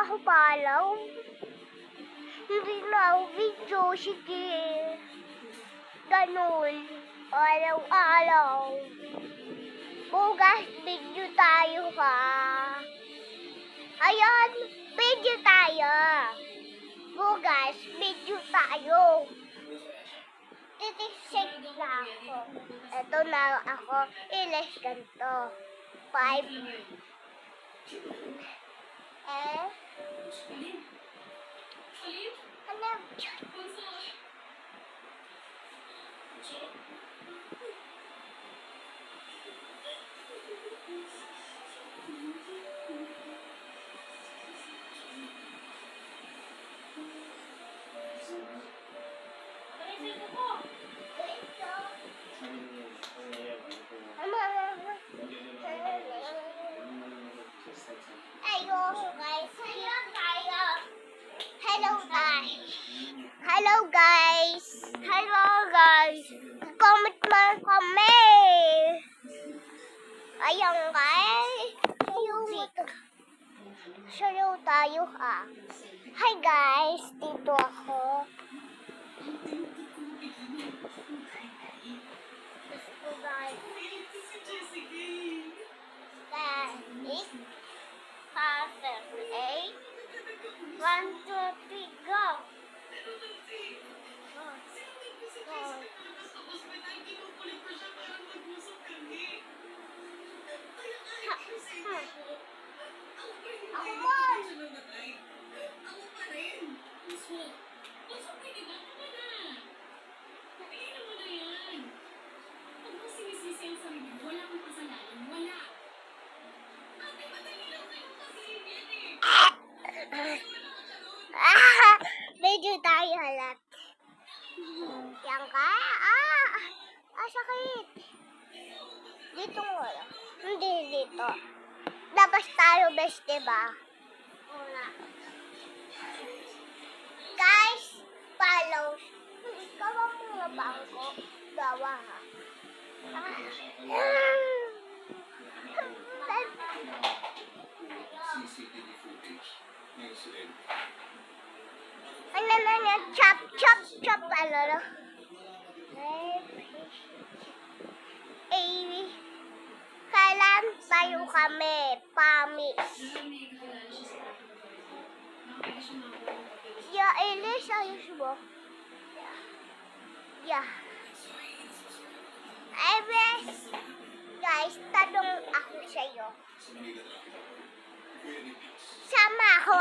ako palaw. Hindi na ako video. Sige. Ganun. Araw-araw. Bukas video tayo ha. Ayan, video tayo. Bukas video tayo. Titisig na ako. Ito na ako. Ilis ganito. 5. Ano? Hello guys! Hello guys! Comment man kami! Ayan guys! Sayaw tayo ha! Hi guys! Dito ako. Let's go guys! Perfect. 8. 1, 2, 3, go! Medyo tayo halat. Yan ka? Sakit. Dito wala. Hindi dito. Labas tayo, best, diba? Una. Guys, follow. Ikaw ang mga bangko. Gawa ha. CCTV footage ng incident. Ano na niya? Chop, chop, chop. Ano na? Kailan tayo kami? Pamis. Ya, Elis, ayos mo. Ya. Guys, tanong ako sa'yo. Sama ako